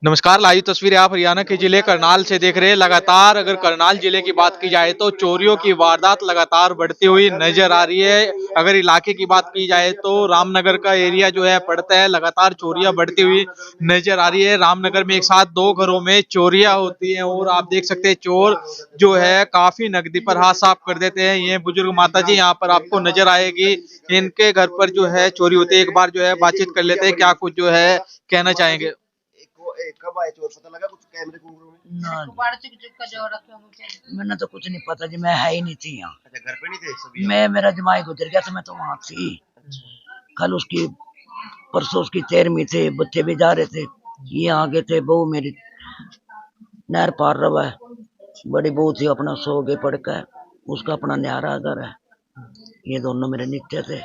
नमस्कार। लाइव तस्वीरें आप हरियाणा के जिले करनाल से देख रहे हैं। लगातार अगर करनाल जिले की बात की जाए तो चोरियों की वारदात लगातार बढ़ती हुई नजर आ रही है। अगर इलाके की बात की जाए तो रामनगर का एरिया जो है पड़ता है, लगातार चोरियां बढ़ती हुई नजर आ रही है। रामनगर में एक साथ दो घरों में चोरियां होती हैं और आप देख सकते हैं चोर जो है काफी नकदी पर हाथ साफ कर देते हैं। ये बुजुर्ग माता जी यहाँ पर आपको नजर आएगी, इनके घर पर जो है चोरी होती है। एक बार जो है बातचीत कर लेते हैं, क्या कुछ जो है कहना चाहेंगे। कब आए चोर, पता लगा कुछ कैमरे कुमरे में? ना मैंने तो कुछ नहीं पता जी, मैं है ही नहीं थी यहाँ। अच्छा, घर पे नहीं थे सभी? मैं मेरा जमाई गुजर गया था, मैं तो वहां थी। कल उसकी परसों उसकी 13वीं थे, बच्चे भी जा रहे थे। ये आगे थे, बहू मेरी नहर पार रहा है, बड़ी बहू थी अपना सो गए पड़ के, उसका अपना न्यारा घर है। ये दोनों मेरे नित्य थे।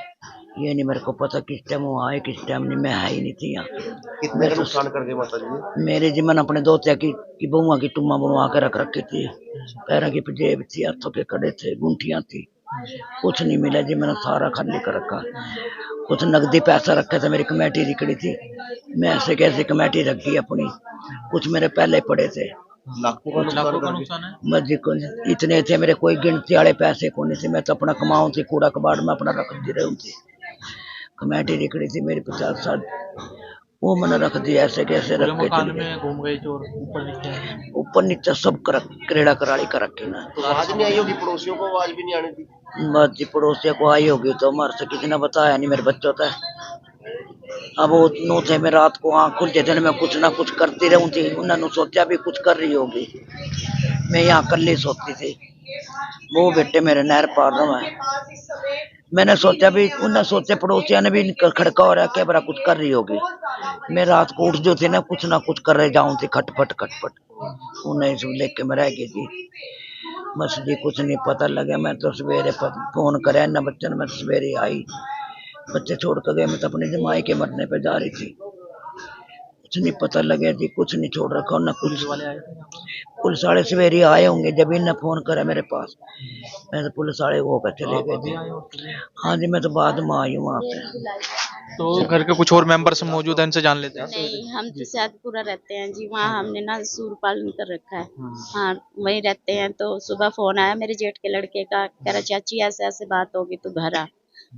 ये नहीं मेरे को पता किस टाइम वो आए किस टाइम नहीं, मैं है ही नहीं थी यहाँ। कितने का नुकसान कर गए माता जी? मेरे जी मैंने अपने दो की बहुआ की टुम्मा बनवा के रख रखी थी, पैरों की जेब थी, हाथों के कड़े थे, गुंठियां थी। कुछ नहीं मिला जी, मैंने सारा खाली कर रखा। कुछ नकदी पैसा रखा था, मेरी कमेटी रिकड़ी थी, मैं ऐसे कैसे कमेटी रखी अपनी। कुछ मेरे पहले पड़े थे, लाखों का नुकसान है। मस्जिद को इतने थे मेरे, कोई गिनती वाले पैसे को नहीं थे। मैं तो अपना कमाऊं थी, कूड़ा कबाड़ में अपना रख दी रहूं थी। कमेटी रिकड़ी थी मेरी 50-60, वो मैंने रख दिया ऐसे कैसे रख के चले गए। घूम गए चोर ऊपर नीचे सब कर करेड़ा कराड़ी कर रखी ना। तो आवाज नहीं आई होगी, पड़ोसियों को आवाज भी नहीं आनी थी? बस जी पड़ोसियों को आई होगी तो हमारे से किसी ने बताया नहीं, मेरे बच्चों था। अब वो नो थे, मैं रात को आँख खुलते थे मैं कुछ ना कुछ करती रहूं थी। उन्होंने सोचा भी कुछ कर रही होगी, मैं यहाँ कल्ली सोती थी। वो बेटे मेरे नहर पार रहा है, मैंने सोचा भी, उन्हें सोचे पड़ोसिया ने भी खड़का हो रहा है, बड़ा कुछ कर रही होगी। मैं रात को उठ जो थे ना कुछ कर रहे जाऊं थी, खटपट खटपट। उन्हें लेके मैं रह गई थी। बस जी कुछ नहीं पता लगा। मैं तो सवेरे फोन करे ना बच्चे ने, मैं तो सवेरे आई, बच्चे छोड़ कर गए। मैं तो अपने जमाई के मरने पे जा रही थी, कुछ नहीं पता लगे जी, कुछ नहीं छोड़ रखा ना कुछ। पुलिस वाले सवेरे आए होंगे, जब इन्हें फोन करा मेरे पास, मैं तो पुलिस वाले होकर चले गए थे। हाँ जी, मैं तो बाद में आई हूँ वहाँ पे। तो घर के कुछ और मेंबर्स मौजूद हैं, इनसे जान लेते हैं। नहीं, हम तो शादपुरा रहते हैं जी। वहाँ हमने ना सूर पालन कर रखा है। हाँ, वहीं रहते हैं। तो सुबह फोन आया मेरे जेठ के लड़के का, कह रहा चाची ऐसे ऐसे बात होगी, तू घर आ।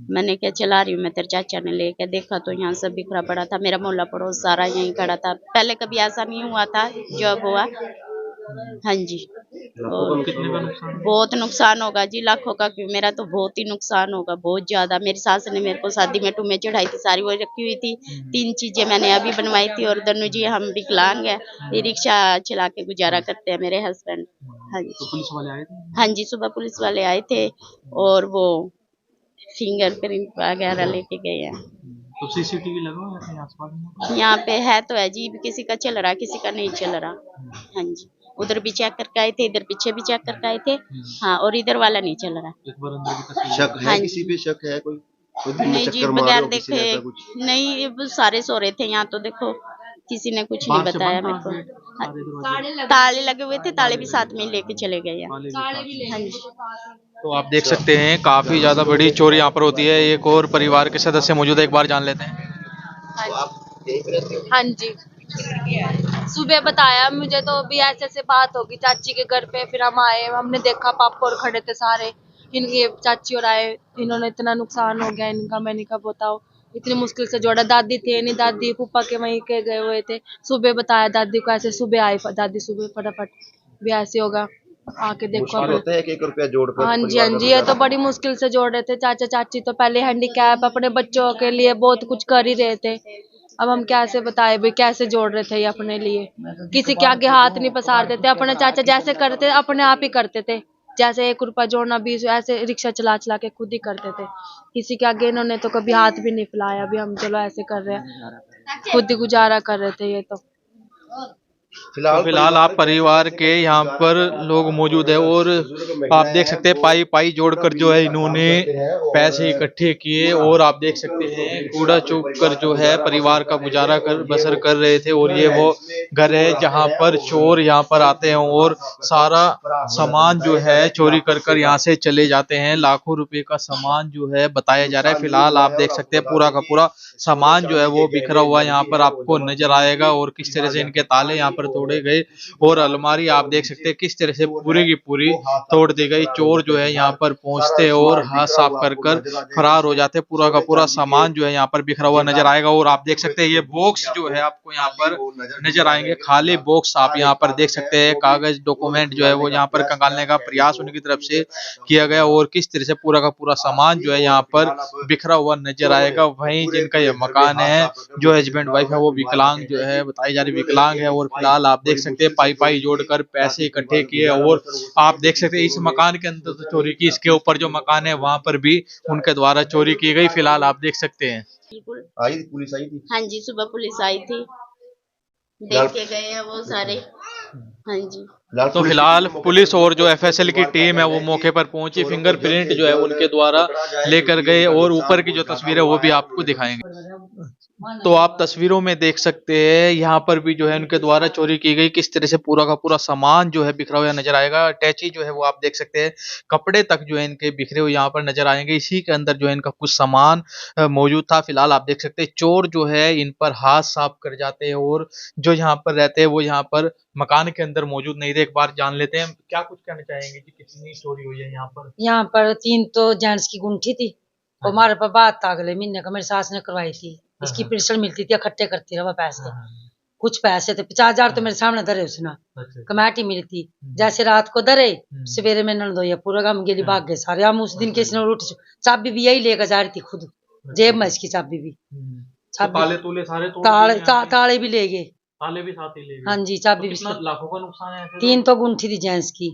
मैंने क्या चला रही हूँ मैं, तेरे चाचा ने लेके देखा तो यहाँ सब बिखरा पड़ा था। मेरा मोहल्ला पड़ोस सारा यहीं खड़ा था। पहले कभी ऐसा नहीं हुआ था जब हुआ। हाँ जी। और कितने का नुकसान? बहुत नुकसान होगा जी, लाखों का क्यों, मेरा तो बहुत ही नुकसान होगा, बहुत ज्यादा। मेरी सास ने मेरे को शादी में टूमे चढ़ाई थी, सारी वो रखी हुई थी। 3 चीजें मैंने अभी बनवाई थी। और दोनों जी हम विकलांग है, ये रिक्शा चला के गुजारा करते हैं मेरे हस्बैंड। हाँ जी। तो पुलिस वाले आए थे? हाँ जी, सुबह पुलिस वाले आए थे और वो फिंगरप्रिंट वगैरह लेके गए हैं। तो सीसीटीवी लगा हुआ है कहीं आसपास में? यहाँ पे है तो है जी, किसी का चल रहा किसी का नहीं चल रहा। हाँ जी, उधर भी चेक करके आए थे, इधर पीछे भी चेक करके आए थे। हाँ, और इधर वाला नहीं चल रहा। एक बार अंदर की तस्वीर। शक है हाँ किसी जी। पे? शक है कोई? कोई दिन में नहीं जी, चक्कर मार रहे बगैर हो किसी ने, देखे ऐसा कुछ? नहीं, ये वो सारे सो रहे थे यहाँ। तो देखो किसी ने कुछ नहीं बताया मेरे को। ताले लगे हुए थे, ताले भी साथ में लेके चले गए हैं। हाँ जी। तो आप देख सकते हैं काफी ज्यादा बड़ी चोरी यहाँ पर होती है। एक और परिवार के सदस्य मौजूद है, एक बार जान लेते हैं। तो आप देख रहे थे? हाँ जी, सुबह बताया मुझे तो भी ऐसे ऐसे बात होगी चाची के घर पे। फिर हम आए, हमने देखा पापा और खड़े थे सारे, इनके चाची और आए, इन्होंने इतना नुकसान हो गया इनका। मैंने कहा बताओ, इतनी मुश्किल से जोड़ा। दादी थे नहीं, दादी फूफा के वहीं के गए हुए थे। सुबह बताया दादी को, ऐसे सुबह आई दादी, सुबह फटाफट भी ऐसे होगा, आके देखो मुश्किल होता है 1-1 रुपया जोड़कर। हाँ जी, हाँ जी, ये तो बड़ी मुश्किल से जोड़ रहे थे। चाचा चाची तो पहले हैंडीकैप, अपने बच्चों के लिए बहुत कुछ कर ही रहे थे। अब हम कैसे बताए भाई, कैसे जोड़ रहे थे ये अपने लिए। किसी के आगे हाथ नहीं पसारते थे। अपने चाचा जैसे करते अपने आप ही करते थे, जैसे 1 रुपया जोड़ना भी ऐसे रिक्शा चला चला के खुद ही करते थे। किसी के आगे इन्होंने तो कभी हाथ भी नहीं फैलाया। अभी हम चलो ऐसे कर रहे हैं, खुद ही गुजारा कर रहे थे ये तो। तो फिलहाल आप परिवार के यहाँ पर लोग मौजूद है और आप देख सकते हैं पाई पाई जोड़कर जो है इन्होंने पैसे इकट्ठे किए और आप देख सकते हैं कूड़ा चूक कर जो है परिवार का गुजारा कर बसर कर रहे थे। और ये वो घर है जहाँ पर चोर यहाँ पर आते हैं और सारा सामान जो है चोरी कर कर यहाँ से चले जाते हैं। लाखों रुपए का सामान जो है बताया जा रहा है। फिलहाल आप देख सकते हैं पूरा का पूरा सामान जो है वो बिखरा हुआ यहाँ पर आपको नजर आएगा और किस तरह से इनके ताले यहाँ पर तोड़े गए और अलमारी आप देख सकते हैं किस तरह से पूरी की पूरी तोड़ दी गई। चोर जो है यहाँ पर पहुंचते और हाथ साफ कर कर फरार हो जाते। पूरा का पूरा सामान जो है यहाँ पर बिखरा हुआ नजर आएगा। और आप देख सकते हैं ये बॉक्स जो है आपको यहाँ पर नजर आएंगे, खाली बॉक्स आप यहाँ पर देख सकते हैं। कागज डॉक्यूमेंट जो है वो यहाँ पर कंगालने का प्रयास उनकी तरफ से किया गया और किस तरह से पूरा का पूरा सामान जो है यहाँ पर बिखरा हुआ नजर आएगा। वहीं जिनका ये मकान है जो हस्बैंड वाइफ है वो विकलांग जो है बताई जा रही विकलांग है। और फिलहाल आप देख सकते हैं पाई पाई जोड़कर पैसे इकट्ठे किए और आप देख सकते हैं इस मकान के अंदर तो चोरी की, इसके ऊपर जो मकान है वहां पर भी उनके द्वारा चोरी की गई। फिलहाल आप देख सकते हैं बिल्कुल। आई थी पुलिस आई थी? हाँ जी, सुबह पुलिस आई थी, देख के गए हैं वो सारे। हाँ जी। तो फिलहाल पुलिस और जो एफएसएल की टीम है वो मौके पर पहुंची, फिंगरप्रिंट जो है उनके द्वारा लेकर गए और ऊपर की जो तस्वीर है वो भी आपको दिखाएंगे। तो आप तस्वीरों में देख सकते हैं यहाँ पर भी जो है उनके द्वारा चोरी की गई किस तरह से पूरा का पूरा सामान जो है बिखरा हुआ नजर आएगा। अटैची जो है वो आप देख सकते हैं, कपड़े तक जो है इनके बिखरे हुए यहाँ पर नजर आएंगे। इसी के अंदर जो है इनका कुछ सामान मौजूद था। फिलहाल आप देख सकते हैं चोर जो है इन पर हाथ साफ कर जाते हैं और जो यहाँ पर रहते हैं वो यहाँ पर मकान के अंदर मौजूद नहीं थे। एक बार जान लेते हैं क्या कुछ कहना चाहेंगे कि कितनी चोरी हुई है यहाँ पर। यहाँ पर 3 तो जेंट्स की गुंठी थी और हमारे पर बात था अगले महीने का मेरी सास ने करवाई थी। इसकी पेंशन मिलती थी, इकट्ठे करती रहा पैसे। कुछ पैसे थे 50,000 तो मेरे सामने धरे उसने, कमेटी मिली थी। जैसे रात को धरे सवेरे में नंदोया पूरा काम गेली भाग गए सारे। हम उस दिन किसी ने उठ चाबी भी यही लेकर जा रही थी खुद, जेब में इसकी चाबी भी। ताले तूले सारे ताले भी ले गए, ताले भी साथ ही ले गए। हाँ जी, चाबी भी। लाखों का नुकसान है। 3 तो गुंठी थी जेंट्स की,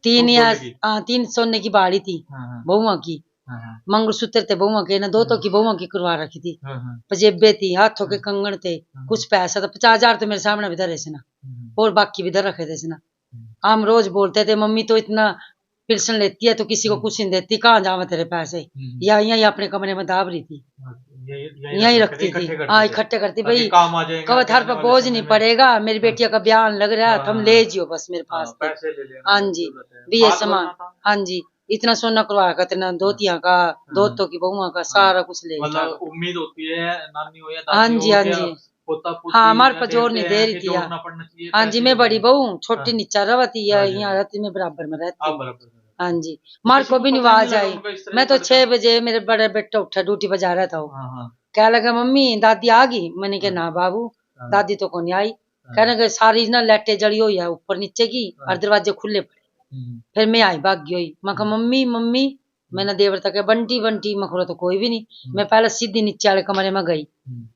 3 सोने की बाड़ी थी बहुआ की, मंगलसूत्र थे बहुआ के ना, 2 तो की बहुआ की करवा रखी थी, पजेबे थी, हाथों के कंगन थे, कुछ पैसा था। 50,000 तो मेरे सामने भी धरे से ना और बाकी भी धर रखे थे ना। हम रोज बोलते थे मम्मी तो इतना पेंशन लेती है तो किसी को कुछ नहीं देती, कहाँ जावा तेरे पैसे। या यही अपने कमरे में दाब रही थी, यही रखती थी। हाँ, इकट्ठे करती भाई, कब घर पर बोझ नहीं पड़ेगा। मेरी बेटिया का बयान लग रहा है, तुम ले जियो बस मेरे पास। हाँ जी, भी ये सामान। हाँ जी, इतना सोना करवा कर इतना धोतिया का, धोतों की बहुआ का सारा कुछ ले। मतलब उम्मीद होती है नानी हो या हाँ जी, हाँ जी, हाँ हमारे पर जोर नहीं दे रही थी। हाँ जी, मैं बड़ी बहू, छोटी नीचा रहती है, यहाँ रहती मैं बराबर में रहती। हाँ जी, मार को भी नहीं आवाज आई। मैं तो 6 बजे मेरे बड़े बेटा उठा ड्यूटी पर जा रहा था। क्या लगा मम्मी दादी आ गई? मैंने कहा ना बाबू दादी तो कौन आई। कहने लगे सारी ना लाइटें जड़ी हुई है ऊपर नीचे की और दरवाजे खुले पड़े। फिर मैं आई भागी हुई, मैं कहा मम्मी मम्मी। मैंने देवर तक बंटी बंटी मखरो तो कोई भी नहीं। मैं पहले सीधी नीचे वाले कमरे में गई,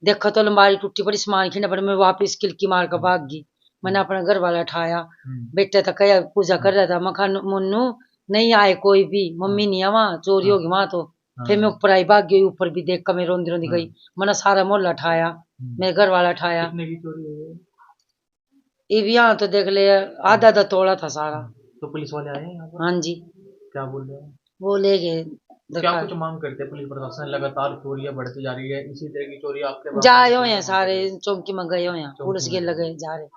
देखो तो अलमारी टूटी पड़ी, सामान खींचना पड़ा। मैं वापिस किलकी मार कर भाग गई। मैंने अपना घर वाला उठाया, बेटे तक पूजा कर रहा था। मैं कहा मुन्नू नहीं आए कोई भी, मम्मी नहीं है वहाँ, चोरी होगी वहां तो। फिर मैं ऊपर आई भाग गई, ऊपर भी देख कर मैं रोंदी रोंदी गई। मैंने सारा मोहल्ला उठाया, मेरे घर वाला उठाया। यहाँ तो देख ले आधा आधा तोड़ा था सारा। तो पुलिस वाले आए यहाँ पर? हाँ जी। क्या बोल रहे हैं? वो ले गए। क्या कुछ मांग करते हैं? पुलिस प्रशासन लगातार चोरियां बढ़ती जा रही है, इसी तरह की चोरी आपके जाए हो हैं सारे चौकी में गए हो हैं, पुलिस के लगे जा रहे।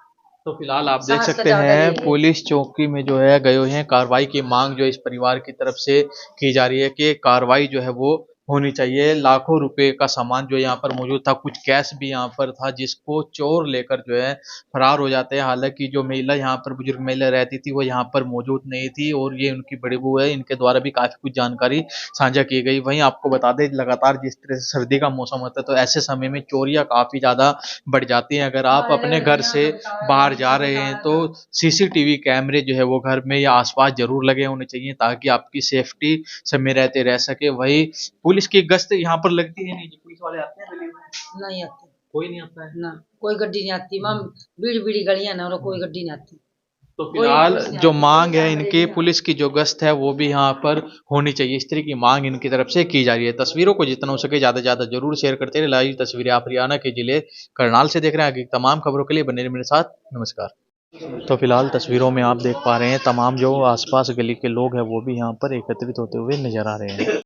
तो फिलहाल आप देख सकते हैं पुलिस चौकी में जो है गए हुए हैं। कार्रवाई की मांग जो इस परिवार की तरफ से की जा रही है कि कार्रवाई जो है वो होनी चाहिए। लाखों रुपए का सामान जो यहाँ पर मौजूद था, कुछ कैश भी यहाँ पर था जिसको चोर लेकर जो है फरार हो जाते हैं। हालांकि जो महिला यहाँ पर बुजुर्ग महिला रहती थी वो यहाँ पर मौजूद नहीं थी और ये उनकी बड़ी बहू है, इनके द्वारा भी काफी कुछ जानकारी साझा की गई। वहीं आपको बता दें लगातार जिस तरह से सर्दी का मौसम होता है तो ऐसे समय में चोरियां काफी ज्यादा बढ़ जाती हैं। अगर आप अपने घर से बाहर जा रहे हैं तो सीसीटीवी कैमरे जो है वो घर में या आसपास जरूर लगे होने चाहिए ताकि आपकी सेफ्टी समय रहते रह सके। वही पुलिस की गश्त यहाँ पर लगती है नहीं? पुलिस वाले आते हैं? नहीं आते, कोई नहीं आता है ना कोई गड्डी नहीं आती। बीड़ी बीड़ी गलियां ना, और कोई गड्डी नहीं आती। तो फिलहाल जो मांग है इनकी, पुलिस की जो गश्त है वो भी यहाँ पर होनी चाहिए, इस तरह की मांग इनकी तरफ से की जा रही है। तस्वीरों को जितना हो सके ज़्यादा से ज़्यादा जरूर शेयर करते रहे। लाइव तस्वीरें आप हरियाणा के जिले करनाल से देख रहे हैं। आगे तमाम खबरों के लिए बने रहिए मेरे साथ। नमस्कार। तो फिलहाल तस्वीरों में आप देख पा रहे हैं तमाम जो आसपास गली के लोग हैं वो भी यहाँ पर एकत्रित होते हुए नजर आ रहे हैं।